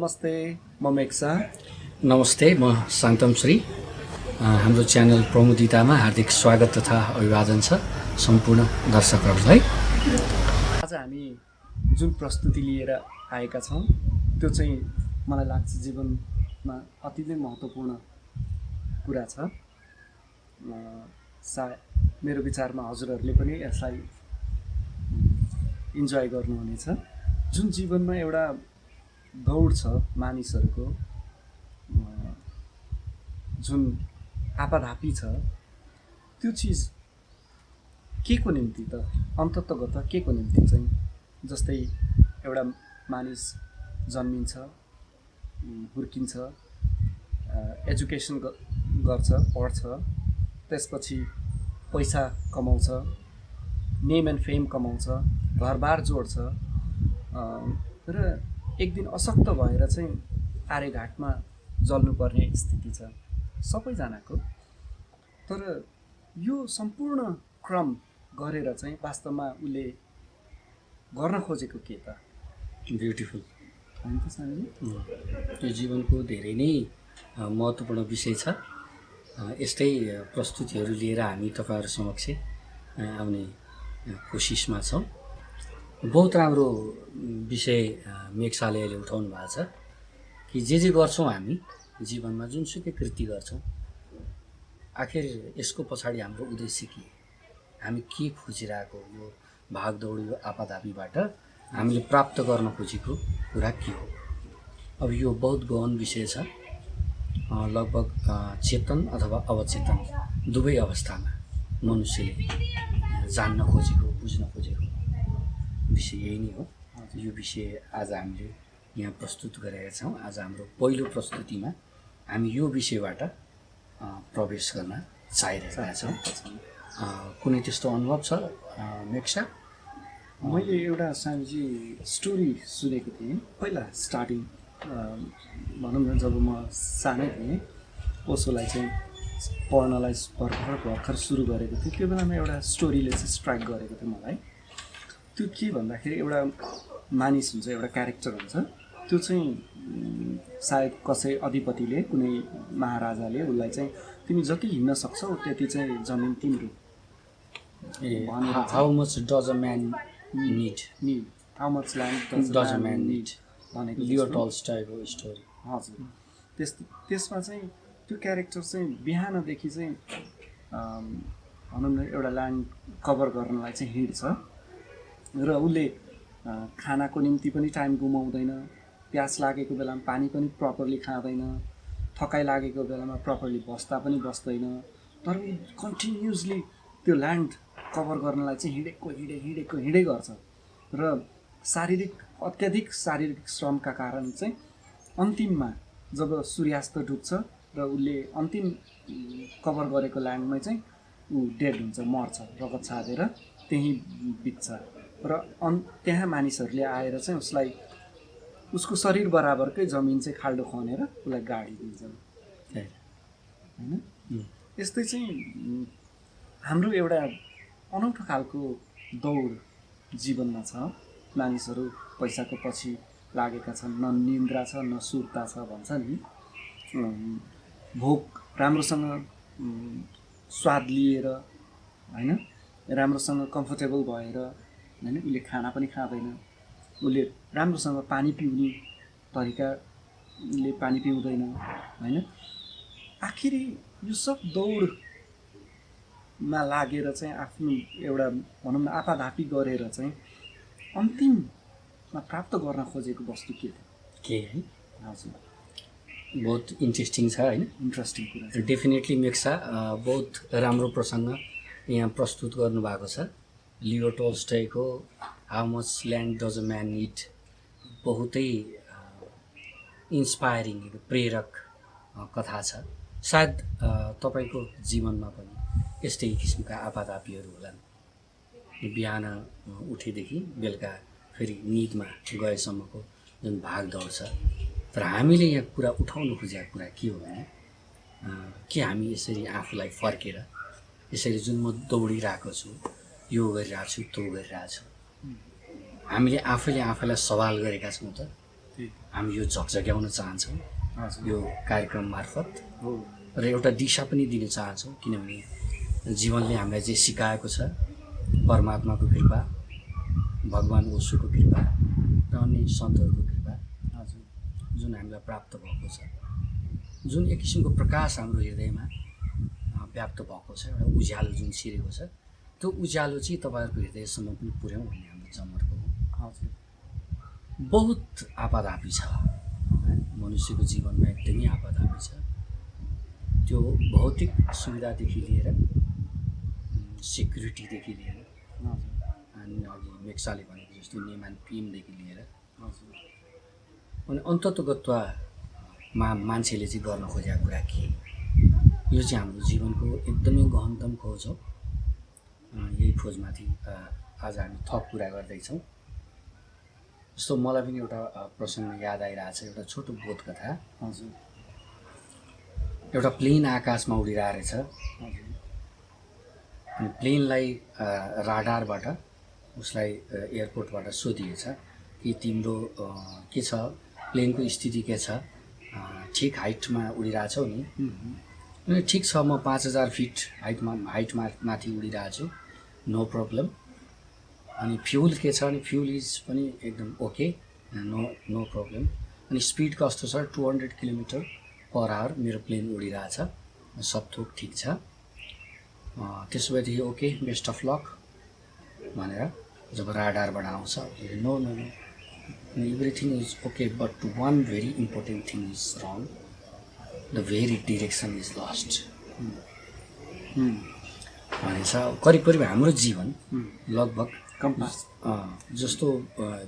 नमस्ते, म मेक्सा। नमस्ते, म शान्तम श्री। हाम्रो च्यानल प्रमुदितामा हार्दिक स्वागत तथा अभिवादन छ सम्पूर्ण दर्शकहरूलाई। आज हामी जुन प्रस्तुति लिएर आएका छौँ त्यो चाहिँ मलाई लाग्छ जीवनमा अति नै महत्त्वपूर्ण कुरा छ। मेरो विचारमा हजुरहरूले पनि यसलाई इन्जोय गर्नुहुनेछ। जुन जीवनमा एउटा दौड छ मानिसहरूको, जुन आपाधापी छ, त्यो चिज के को निम्ति त अन्ततगत के को निम्ति चाहिँ, जस्तै एउटा मानिस जन्मिन्छ, हुर्किन्छ, एजुकेसन गर्छ, पढ्छ, त्यसपछि पैसा कमाउँछ, नेम एन्ड फेम कमाउँछ, घरबार जोड्छ र एक दिन अशक्त भएर चाहिँ आर्यघाटमा जल्नुपर्ने स्थिति छ सबैजनाको। तर यो सम्पूर्ण क्रम गरेर चाहिँ वास्तवमा उसले गर्न खोजेको के त? ब्युटिफुल। होइन त सानो? यो जीवनको धेरै नै महत्त्वपूर्ण विषय छ। यस्तै प्रस्तुतिहरू लिएर हामी तपाईँहरू समक्ष आउने कोसिसमा छौँ। बहुत राम्रो विषय मेक्साले अहिले उठाउनु भएको छ कि जे गर्छौँ हामी जीवनमा, जुनसुकै कृति गर्छौँ, आखिर यसको पछाडि हाम्रो उद्देश्य के, हामी के खोजिरहेको, यो भागदौड, यो आपाधापीबाट हामीले प्राप्त गर्न खोजेको कुरा के हो। अब यो बहुत गहन विषय छ। लगभग चेतन अथवा अवचेतन दुवै अवस्थामा मनुष्यले जान्न खोजेको, बुझ्न खोजेको विषय यही नै हो। यो विषय आज हामीले यहाँ प्रस्तुत गरेका छौँ। आज हाम्रो पहिलो प्रस्तुतिमा हामी यो विषयबाट प्रवेश गर्न चाहिरहेका छौँ। कुनै त्यस्तो अनुभव छ मेक्सा? मैले एउटा सानोजी स्टोरी सुनेको थिएँ पहिला स्टार्टिङ, भनौँ न जब म सानै थिएँ, ओसोलाई चाहिँ पढ्नलाई भर्खर सुरु गरेको थिएँ। त्यो बेलामा एउटा स्टोरीले चाहिँ स्ट्राइक गरेको थियो मलाई। त्यो के भन्दाखेरि एउटा मानिस हुन्छ, एउटा क्यारेक्टर हुन्छ, त्यो चाहिँ सायद कसै अधिपतिले, कुनै महाराजाले उसलाई चाहिँ तिमी जति हिँड्न सक्छौ त्यति चाहिँ जमिन तिम्रो how much does a man need, how much land does a man need भनेको लियो टल्स्टयको स्टोरी। हजुर, त्यसमा चाहिँ त्यो क्यारेक्टर चाहिँ बिहानदेखि चाहिँ भनौँ न एउटा ल्यान्ड कभर गर्नलाई चाहिँ हिँड्छ र उसले खानाको निम्ति पनि टाइम गुमाउँदैन, प्यास लागेको बेलामा पानी पनि प्रपरली खाँदैन, थकाइ लागेको बेलामा प्रपरली बस्दा पनि बस्दैन, तर ऊ कन्टिन्युसली त्यो ल्यान्ड कभर गर्नलाई चाहिँ हिँडै गर्छ र अत्याधिक शारीरिक श्रमका कारण चाहिँ अन्तिममा जब सूर्यास्त डुब्छ र उसले अन्तिम कभर गरेको ल्यान्डमै चाहिँ ऊ डेड हुन्छ, मर्छ, रगत छाडेर त्यहीँ बित्छ र त्यहाँ मानिसहरूले आएर चाहिँ उसलाई उसको शरीर बराबरकै जमिन चाहिँ खाल्डो खनेर उसलाई गाडिदिन्छन् होइन। यस्तै चाहिँ हाम्रो एउटा अनौठो खालको दौड जीवनमा छ। मानिसहरू पैसाको पछि लागेका छन्, न निन्द्रा छ न सुर्ता छ भन्छ नि। भोक राम्रोसँग स्वाद लिएर होइन, राम्रोसँग कम्फर्टेबल भएर होइन, उसले खाना पनि खाँदैन, उसले राम्रोसँग पानी पिउने तरिकाले पानी पिउँदैन होइन। आखिरी यो सब दौडमा लागेर चाहिँ आफ्नो एउटा भनौँ न आपाधापी गरेर चाहिँ अन्तिममा प्राप्त गर्न खोजेको वस्तु के है? हजुर, बहुत इन्ट्रेस्टिङ छ होइन। इन्ट्रेस्टिङ कुरा छ। डेफिनेटली मेक्सा बहुत राम्रो प्रसङ्ग यहाँ प्रस्तुत गर्नुभएको छ। लियो टल्स्टयको how much land does a man need बहुतै इन्सपायरिङ, प्रेरक कथा छ। सायद तपाईँको जीवनमा पनि यस्तै किसिमका आपाधापीहरू होलान्, बिहान उठेदेखि बेलुका फेरि निदमा गएसम्मको जुन भागदौड छ। तर हामीले यहाँ कुरा उठाउनु खोजेको कुरा के हो भने, के हामी यसरी आफूलाई फर्केर यसरी जुन म दौडिरहेको छु, यो गरिरहेको छु, त्यो गरिरहेको छु, हामीले आफैले आफैलाई सवाल गरेका छौँ त? हामी यो झकझक्याउन चाहन्छौँ हजुर यो कार्यक्रम मार्फत हो र एउटा दिशा पनि दिन चाहन्छौँ, किनभने जीवनले हामीलाई जे सिकाएको छ परमात्माको कृपा, भगवान् ओशोको कृपा र अन्य सन्तहरूको कृपा हजुर जुन हामीलाई प्राप्त भएको छ, जुन एक किसिमको प्रकाश हाम्रो हृदयमा व्याप्त भएको छ, एउटा उज्यालो जुन छिरेको छ, त्यो उज्यालो चाहिँ तपाईँहरूको हृदयसम्म पनि पुर्याउँ भन्ने हाम्रो जमर्को हो। हजुर बहुत आपाधापी छ, मनुष्यको जीवनमा एकदमै आपाधापी छ। त्यो भौतिक सुविधादेखि लिएर सेक्युरिटीदेखि लिएर हजुर अनि अघि मेक्साले भनेको जस्तो नेम एन्ड फेमदेखि लिएर हजुर अनि अन्ततोगत्वमा मान्छेले चाहिँ गर्न खोजेको कुरा के, यो चाहिँ हाम्रो जीवनको एकदमै गहनतम खोज हो। यही खोजमाथि आज हामी थप कुरा गर्दैछौँ। जस्तो मलाई पनि एउटा प्रसङ्ग याद आइरहेछ, एउटा छोटो बोधकथा। हजुर एउटा प्लेन आकाशमा उडिरहेको रहेछ हजुर अनि प्लेनलाई राडारबाट उसलाई एयरपोर्टबाट सोधिएछ कि तिम्रो के छ, प्लेनको स्थिति के छ, ठिक हाइटमा उडिरहेछौ नि? अनि ठिक छ, म 5000 फिट हाइटमा माथि उडिरहेको छु, नो प्रब्लम। अनि फ्युल के छ? अनि फ्युल इज पनि एकदम ओके, नो प्रब्लम। अनि स्पिड कस्तो छ? 200 किलोमिटर पर आवर मेरो प्लेन उडिरहेछ, सब थोक ठिक छ। त्यसो भएदेखि ओके, बेस्ट अफ लक भनेर जब राडारबाट आउँछ, no no no everything is okay but one very important thing is wrong, the very direction is lost भनेछ। करिब करिब हाम्रो जीवन लगभग कम्पास जस्तो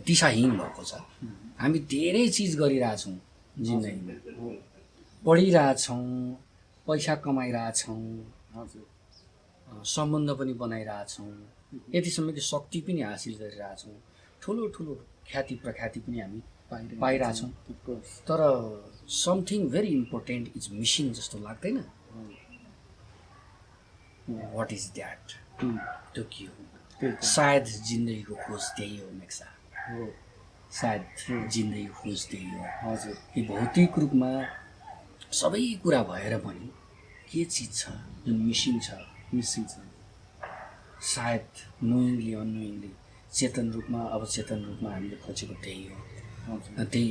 दिशाहीन भएको छ। हामी धेरै चिज गरिरहेछौँ जिन्दगीमा, पढिरहेछौँ, पैसा कमाइरहेछौँ, हजुर सम्बन्ध पनि बनाइरहेछौँ, यतिसम्म कि शक्ति पनि हासिल गरिरहेछौँ, ठुलो ठुलो ख्याति प्रख्याति पनि हामी पाइरहेछौँ। तर something very important is missing जस्तो लाग्दैन? What is that? त्यो के हो? सायद जिन्दगीको खोज त्यही हो मेक्सा, सायद जिन्दगीको खोज त्यही हो। हजुर कि भौतिक रूपमा सबै कुरा भएर पनि के चिज छ जुन मिसिङ छ? मिसिङ छ। सायद नोइङली अननोइङली चेतन रूपमा अवचेतन रूपमा हामीले खोजेको त्यही हो। त्यही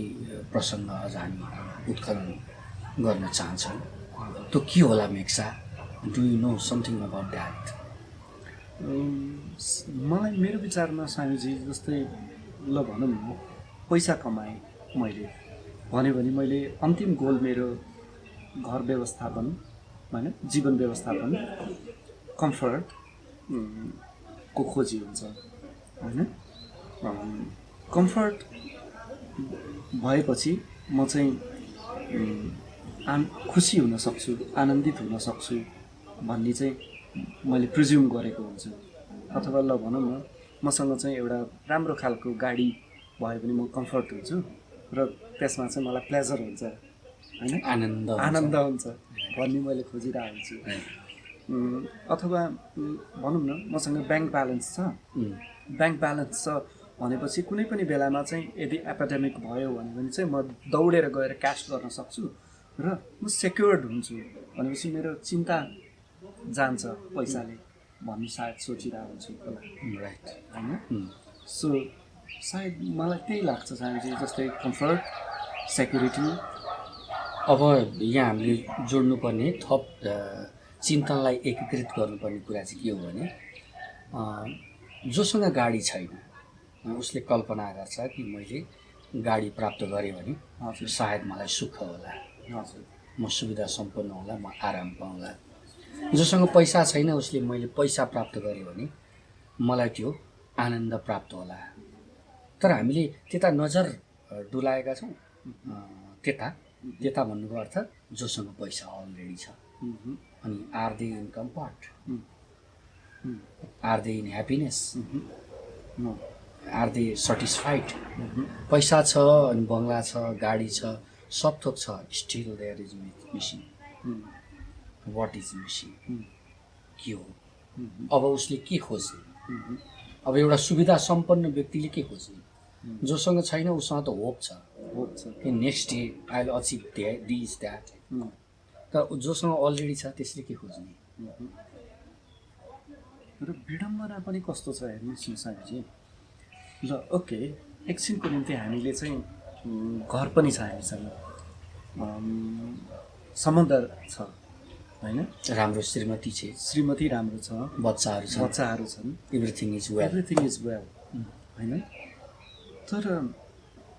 प्रसङ्ग अझ हामी उत्खनन गर्न चाहन्छौँ। त्यो के होला मेक्सा? Do you know something about that? मलाई मेरो विचारमा स्वामीजी जस्तै ल भनौँ न, पैसा कमाएँ मैले भन्यो भने मैले अन्तिम गोल मेरो घर व्यवस्थापन होइन, जीवन व्यवस्थापन, कम्फर्ट को खोजी हुन्छ होइन। कम्फर्ट भएपछि म चाहिँ खुसी हुन सक्छु, आनन्दित हुन सक्छु भन्ने चाहिँ मैले प्रिज्युम गरेको हुन्छु। अथवा ल भनौँ न, मसँग चाहिँ एउटा राम्रो खालको गाडी भयो भने म कम्फर्ट हुन्छु र त्यसमा चाहिँ मलाई प्लेजर हुन्छ होइन, आनन्द हुन्छ भन्ने मैले खोजिरहेको हुन्छु। अथवा भनौँ न, मसँग ब्याङ्क ब्यालेन्स छ, ब्याङ्क ब्यालेन्स छ भनेपछि कुनै पनि बेलामा चाहिँ यदि एपिडेमिक भयो भने चाहिँ म दौडेर गएर क्यास गर्न सक्छु र म सेक्योर्ड हुन्छु भनेपछि मेरो चिन्ता जान्छ पैसाले भन्ने सायद सोचिरहेको हुन्छु होला, राइट होइन। सो सायद मलाई त्यही लाग्छ चाहिँ, जस्तै कम्फर्ट, सेक्युरिटी। अब यहाँ हामीले जोड्नुपर्ने थप चिन्तनलाई एकीकृत गर्नुपर्ने कुरा चाहिँ के हो भने, जोसँग गाडी छैन उसले कल्पना गर्छ कि मैले गाडी प्राप्त गरेँ भने सायद मलाई सुख होला, म सुविधा सम्पन्न होला, म आराम पाउँला। जोसँग पैसा छैन उसले मैले पैसा प्राप्त गरेँ भने मलाई त्यो आनन्द प्राप्त होला। तर हामीले त्यता नजर डुलाएका छौँ। त्यता भन्नुको अर्थ जोसँग पैसा अलरेडी छ। अनि are they in comfort? Are they in happiness? Are they satisfied? पैसा छ अनि बङ्गला छ, गाडी छ, सब थोक छ, still there is missing. What is missing? के हो? अब उसले के खोज्ने? अब एउटा सुविधा सम्पन्न व्यक्तिले के खोज्ने? जोसँग छैन उसँग त होप छ होप छ। कि next day I will achieve this that. उम्, तर जोसँग अलरेडी छ त्यसले के खोज्ने? र विडम्बना पनि कस्तो छ हेर्नुहोस् न साथी। ल ओके, एकछिनको निम्ति हामीले चाहिँ घर पनि छ हामीसँग, सम्बन्ध छ होइन, राम्रो श्रीमती छ, श्रीमती राम्रो छ, बच्चाहरू छन्, एभ्रिथिङ इज वेल होइन। तर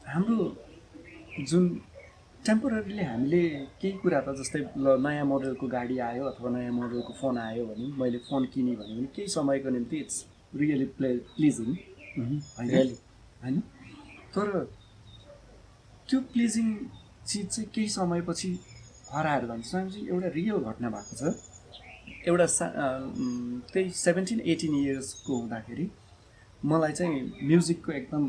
हाम्रो जुन टेम्पोररीली हामीले केही कुरा त जस्तै ल नयाँ मोडलको गाडी आयो अथवा नयाँ मोडलको फोन आयो भने, मैले फोन किनेँ भने पनि केही समयको निम्ति इट्स रियली प्लिजिङ होइन। तर त्यो प्लिजिङ चिज चाहिँ केही समयपछि हराएर जान्छ। चाहिँ एउटा रियल घटना भएको छ। एउटा त्यही 17-18 इयर्सको हुँदाखेरि मलाई चाहिँ म्युजिकको एकदम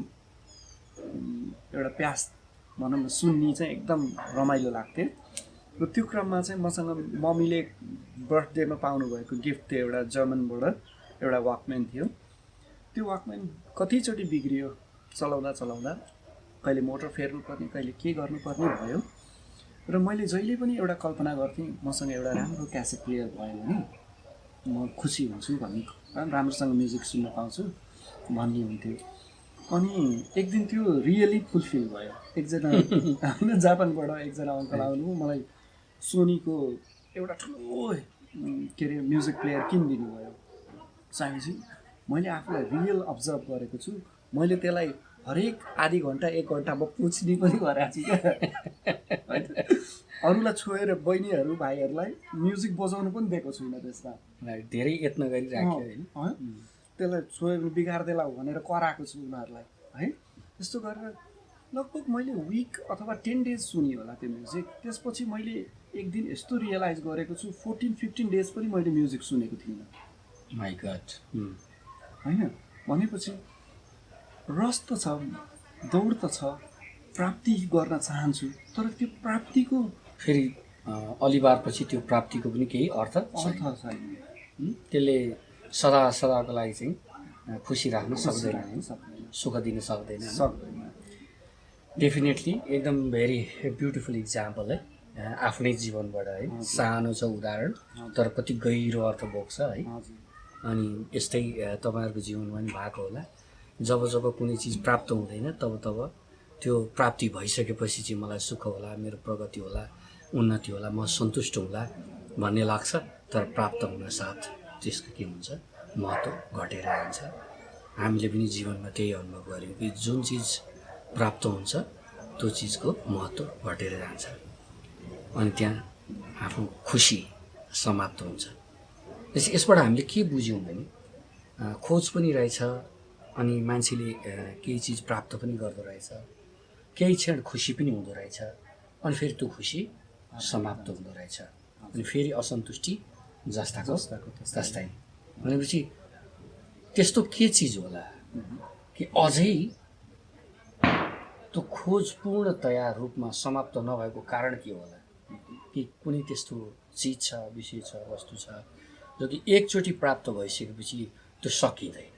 एउटा प्यास भनौँ न, सुन्ने चाहिँ एकदम रमाइलो लाग्थ्यो। र त्यो क्रममा चाहिँ मसँग मम्मीले बर्थडेमा पाउनुभएको गिफ्ट थियो, एउटा जर्मनबाट एउटा वाकम्यान थियो। त्यो वाकम्यान कतिचोटि बिग्रियो चलाउँदा चलाउँदा, कहिले मोटर फेर्नुपर्ने, कहिले के गर्नुपर्ने भयो। र मैले जहिले पनि एउटा कल्पना गर्थेँ, मसँग एउटा राम्रो क्यासेट प्लेयर भयो भने म खुसी हुन्छु भन्ने, राम्रोसँग म्युजिक सुन्न पाउँछु भन्ने हुन्थ्यो। अनि एक दिन त्यो रियली फुलफिल भयो। एकजना होइन जापानबाट एकजना अङ्कल आउनु, मलाई सोनीको एउटा ठुलो के अरे म्युजिक प्लेयर किनिदिनु भयो। साइन्सी मैले आफूलाई रियल अब्जर्भ गरेको छु। मैले त्यसलाई हरेक आधी घन्टा 1 घन्टा म पुछ्ने पनि गरेको छु क्या होइन। अरूलाई छोएर बहिनीहरू भाइहरूलाई म्युजिक बजाउनु पनि दिएको छुइनँ। त्यसमा धेरै यत्न गरिराख्यो होइन, त्यसलाई छोएर बिगार्देला भनेर कराएको छु उनीहरूलाई है। त्यस्तो गरेर लगभग मैले विक अथवा 10 डेज सुनेँ होला त्यो म्युजिक। त्यसपछि मैले एक दिन यस्तो रियलाइज गरेको छु, 14-15 डेज पनि मैले म्युजिक सुनेको थिइनँ। माइ गॉड होइन। भनेपछि रस त छ, दौड त छ, प्राप्ति गर्न चाहन्छु, तर त्यो प्राप्तिको फेरि अलिबारपछि त्यो प्राप्तिको पनि केही अर्थ छैन। त्यसले सदाको लागि चाहिँ खुसी राख्न सक्दैन, सुख दिन सक्दैन। डेफिनेटली एकदम भेरी ब्युटिफुल इक्जाम्पल है, आफ्नै जीवनबाट है। सानो छ उदाहरण, तर कति गहिरो अर्थ बोक्छ है। अनि यस्तै तपाईँहरूको जीवनमा पनि भएको होला। जब कुनै चिज प्राप्त हुँदैन तब त्यो प्राप्ति भइसकेपछि चाहिँ मलाई सुख होला, मेरो प्रगति होला, उन्नति होला, म सन्तुष्ट होला भन्ने लाग्छ। तर प्राप्त हुन साथ त्यसको के हुन्छ, महत्त्व घटेर जान्छ। हामीले पनि जीवनमा त्यही अनुभव गऱ्यौँ कि जुन चिज प्राप्त हुन्छ त्यो चिजको महत्त्व घटेर जान्छ अनि त्यहाँ आफ्नो खुसी समाप्त हुन्छ। यसबाट हामीले के बुझ्यौँ भने खोज पनि रहेछ, अनि मान्छेले केही चिज प्राप्त पनि गर्दो रहेछ, केही क्षण खुसी पनि हुँदो रहेछ, अनि फेरि त्यो खुसी समाप्त हुँदो रहेछ, अनि फेरि असन्तुष्टि जस्ताको तस्तै। भनेपछि त्यस्तो के चिज होला कि अझै त्यो खोज पूर्णतया रूपमा समाप्त नभएको कारण के होला? कि कुनै त्यस्तो चिज छ, विषय छ, वस्तु छ जो कि एकचोटि प्राप्त भइसकेपछि त्यो सकिँदैन।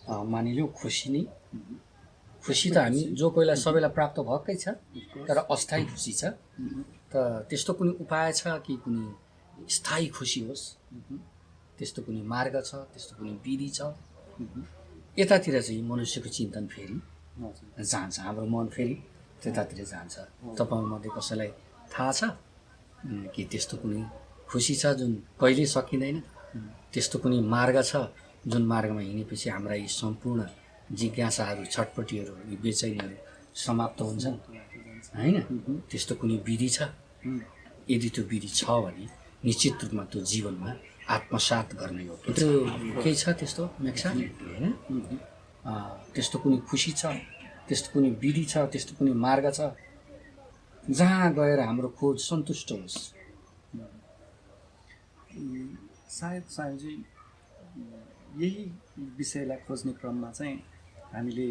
मानिलिउँ खुसी त हामी जो कोहीलाई सबैलाई प्राप्त भएकै छ, तर अस्थायी खुसी छ। त त्यस्तो कुनै उपाय छ कि कुनै स्थायी खुसी होस्, त्यस्तो कुनै मार्ग छ, त्यस्तो कुनै विधि छ? यतातिर चाहिँ मनुष्यको चिन्तन फेरि जान्छ, हाम्रो मन फेरि त्यतातिर जान्छ। तपाईँमध्ये कसैलाई थाहा छ कि त्यस्तो कुनै खुसी छ जुन कहिल्यै सकिँदैन, त्यस्तो कुनै मार्ग छ जुन मार्गमा हिँडेपछि हाम्रा यी सम्पूर्ण जिज्ञासाहरू, छटपटीहरू, यी बेचैनीहरू समाप्त हुन्छन् होइन? त्यस्तो कुनै विधि छ? यदि त्यो विधि छ भने निश्चित रूपमा त्यो जीवनमा आत्मसात गर्ने हो। त्यो केही छ त्यस्तो मेक्सा होइन? त्यस्तो कुनै खुसी छ, त्यस्तो कुनै विधि छ, त्यस्तो कुनै मार्ग छ जहाँ गएर हाम्रो खोज सन्तुष्ट होस्? सायद यही विषयलाई खोज्ने क्रममा चाहिँ हामीले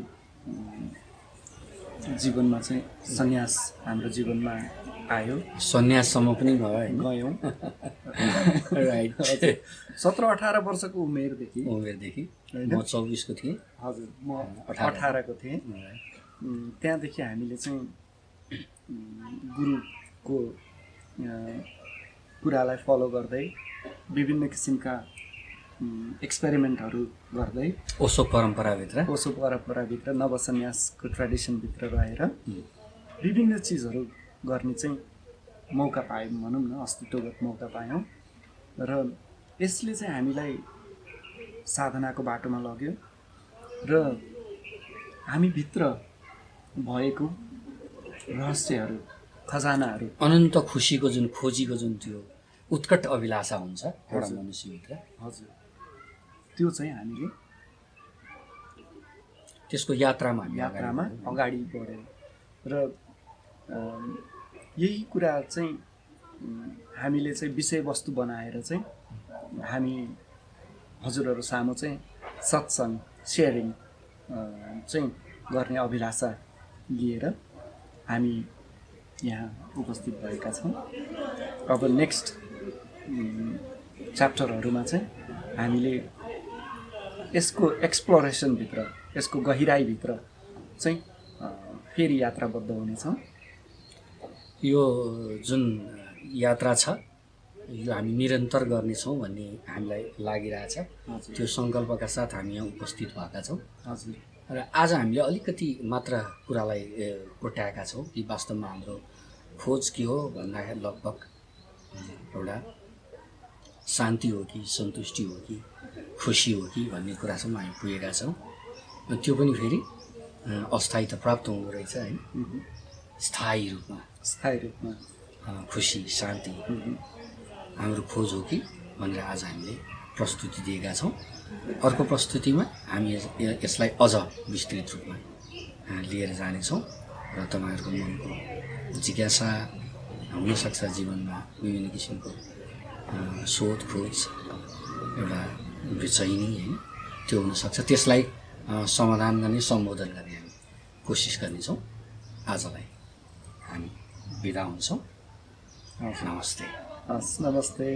जीवनमा चाहिँ सन्यास हाम्रो जीवनमा आयो, सन्याससम्म पनि भयो होइन? गयौँ। राइट। 17-18 वर्षको उमेरदेखि म 24 को थिएँ। हजुर, म 18 को थिएँ। त्यहाँदेखि हामीले चाहिँ गुरुको कुरालाई फलो गर्दै विभिन्न किसिमका एक्सपेरिमेन्टहरू गर्दै ओसो परम्पराभित्र नवसन्यासको ट्रेडिसनभित्र रहेर विभिन्न चिजहरू गर्ने चाहिँ मौका पायौँ भनौँ न, अस्तित्वगत मौका पायौँ। र यसले चाहिँ हामीलाई साधनाको बाटोमा लग्यो र हामीभित्र भएको रहस्यहरू, खजानाहरू, अनन्त खुसीको जुन खोजीको जुन त्यो उत्कट अभिलाषा हुन्छ एउटा मनुष्यभित्र, हजुर, त्यो चाहिँ हामीले त्यसको यात्रामा अगाडि बढ्यौँ। र यही कुरा चाहिँ हामीले चाहिँ विषयवस्तु बनाएर चाहिँ हामी हजुरहरू सामु चाहिँ सत्सङ्ग सेयरिङ चाहिँ गर्ने अभिलाषा लिएर हामी यहाँ उपस्थित भएका छौँ। अब नेक्स्ट च्याप्टरहरूमा चाहिँ हामीले यसको एक्सप्लोरेसनभित्र, यसको गहिराइभित्र चाहिँ फेरि यात्राबद्ध हुनेछौँ। यो जुन यात्रा छ यो हामी निरन्तर गर्नेछौँ भन्ने हामीलाई लागिरहेछ। त्यो सङ्कल्पका साथ हामी यहाँ उपस्थित भएका छौँ। हजुर। र आज हामीले अलिकति मात्र कुरालाई कोट्याएका छौँ कि वास्तवमा हाम्रो खोज के हो भन्दाखेरि लगभग एउटा शान्ति हो कि सन्तुष्टि हो कि खुसी हो कि भन्ने कुरासम्म हामी पुगेका छौँ। त्यो पनि फेरि अस्थायी त प्राप्त हुँदो रहेछ होइन, स्थायी रूपमा खुसी शान्ति हाम्रो खोज हो कि भनेर आज हामीले प्रस्तुति दिएका छौँ। अर्को प्रस्तुतिमा हामी यसलाई अझ विस्तृत रूपमा लिएर जानेछौँ र तपाईँहरूको मनको जिज्ञासा हुनसक्छ, जीवनमा विभिन्न किसिमको शोध खोज एउटा बेचैनी होइन त्यो हुनसक्छ, त्यसलाई समाधान गर्ने, सम्बोधन गर्ने हामी कोसिस गर्नेछौँ। आजलाई हामी बिदा हुन्छौँ। नमस्ते। नमस्ते।